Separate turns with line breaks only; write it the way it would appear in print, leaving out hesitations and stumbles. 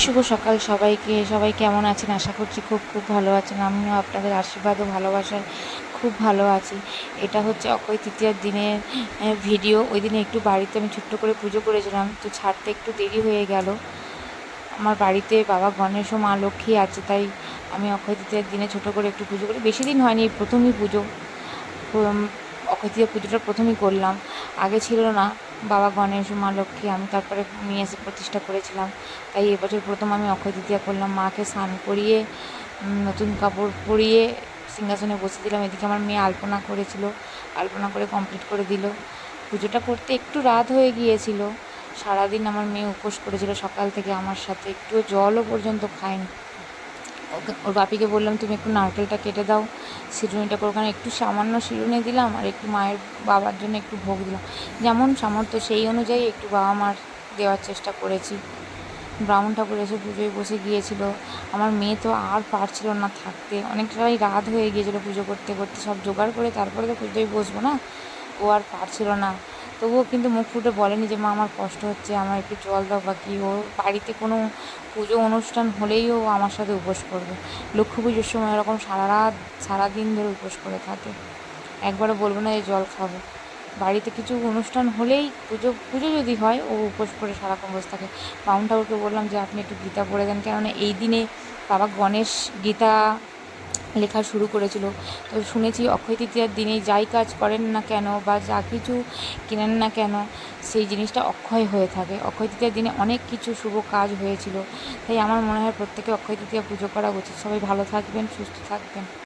শুভ সকাল সবাইকে। সবাই কেমন আছেন? আশা করছি খুব খুব ভালো আছেন। আমিও আপনাদের আশীর্বাদ ও ভালোবাসায় খুব ভালো আছি। এটা হচ্ছে অক্ষয় তৃতীয়ার দিনের ভিডিও। ওই দিনে একটু বাড়িতে আমি ছোট্ট করে পুজো করেছিলাম, তো ছাড়তে একটু দেরি হয়ে গেল। আমার বাড়িতে বাবা গণেশ ও মা লক্ষ্মী আছে, তাই আমি অক্ষয় তৃতীয়ার দিনে ছোটো করে একটু পুজো করি। বেশি দিন হয়নি, এই প্রথমই পুজো। অক্ষয় তৃতীয়া পুজোটা প্রথমেই করলাম, আগে ছিল না। বাবা গণেশ মা লক্ষ্মী আমি তারপরে নিয়ে এসে প্রতিষ্ঠা করেছিলাম, তাই এবছর প্রথম আমি অক্ষয় তৃতীয়া করলাম। মাকে স্নান করিয়ে নতুন কাপড় পরিয়ে সিংহাসনে বসে দিলাম। এদিকে আমার মেয়ে আলপনা করেছিল, আলপনা করে কমপ্লিট করে দিল। পুজোটা করতে একটু রাত হয়ে গিয়েছিল। সারাদিন আমার মেয়ে উপোস করেছিল সকাল থেকে আমার সাথে, একটুও জলও পর্যন্ত খায়নি। ওর বাপিকে বললাম তুমি একটু নারকেলটা কেটে দাও, শিরুনিটা করে ওখানে একটু সামান্য শিরুনি দিলাম, আর একটু মায়ের বাবার জন্য একটু ভোগ দিলাম। যেমন সামর্থ্য সেই অনুযায়ী একটু বাবা মার দেওয়ার চেষ্টা করেছি। ব্রাহ্মণ ঠাকুর এসে পুজোয় বসে গিয়েছিল। আমার মেয়ে তো আর পারছিল না থাকতে, অনেকটাই রাত হয়ে গিয়েছিলো পুজো করতে করতে। সব জোগাড় করে তারপরে তো পুজোয় বসবো না, ও আর পারছিল না। তবুও কিন্তু মুখ ফুটে বলেনি যে মা আমার কষ্ট হচ্ছে, আমার একটু জল দাও বা কি। ও বাড়িতে কোনো পুজো অনুষ্ঠান হলেই ও আমার সাথে উপোস করবে। লক্ষ্মী পুজোর সময় এরকম সারা রাত সারাদিন ধরে উপোস করে থাকে। একবারও বলবো না যে জল খাবো। বাড়িতে কিছু অনুষ্ঠান হলেই, পুজো পুজো যদি হয়, ও উপোস করে সারাক্ষণ বসে থাকে। বামুন ঠাকুরকে বললাম যে আপনি একটু গীতা পড়ে দেন, কেননা এই দিনে বাবা গণেশ গীতা লেখা শুরু করেছিল। তো শুনেছি অক্ষয় তৃতীয়ার দিনে যাই কাজ করেন না কেন বা যা কিছু কেনেন না কেন, সেই জিনিসটা অক্ষয় হয়ে থাকে। অক্ষয় তৃতীয়ার দিনে অনেক কিছু শুভ কাজ হয়েছিল, তাই আমার মনে হয় প্রত্যেকে অক্ষয় তৃতীয়া পুজো করা উচিত। সবাই ভালো থাকবেন, সুস্থ থাকবেন।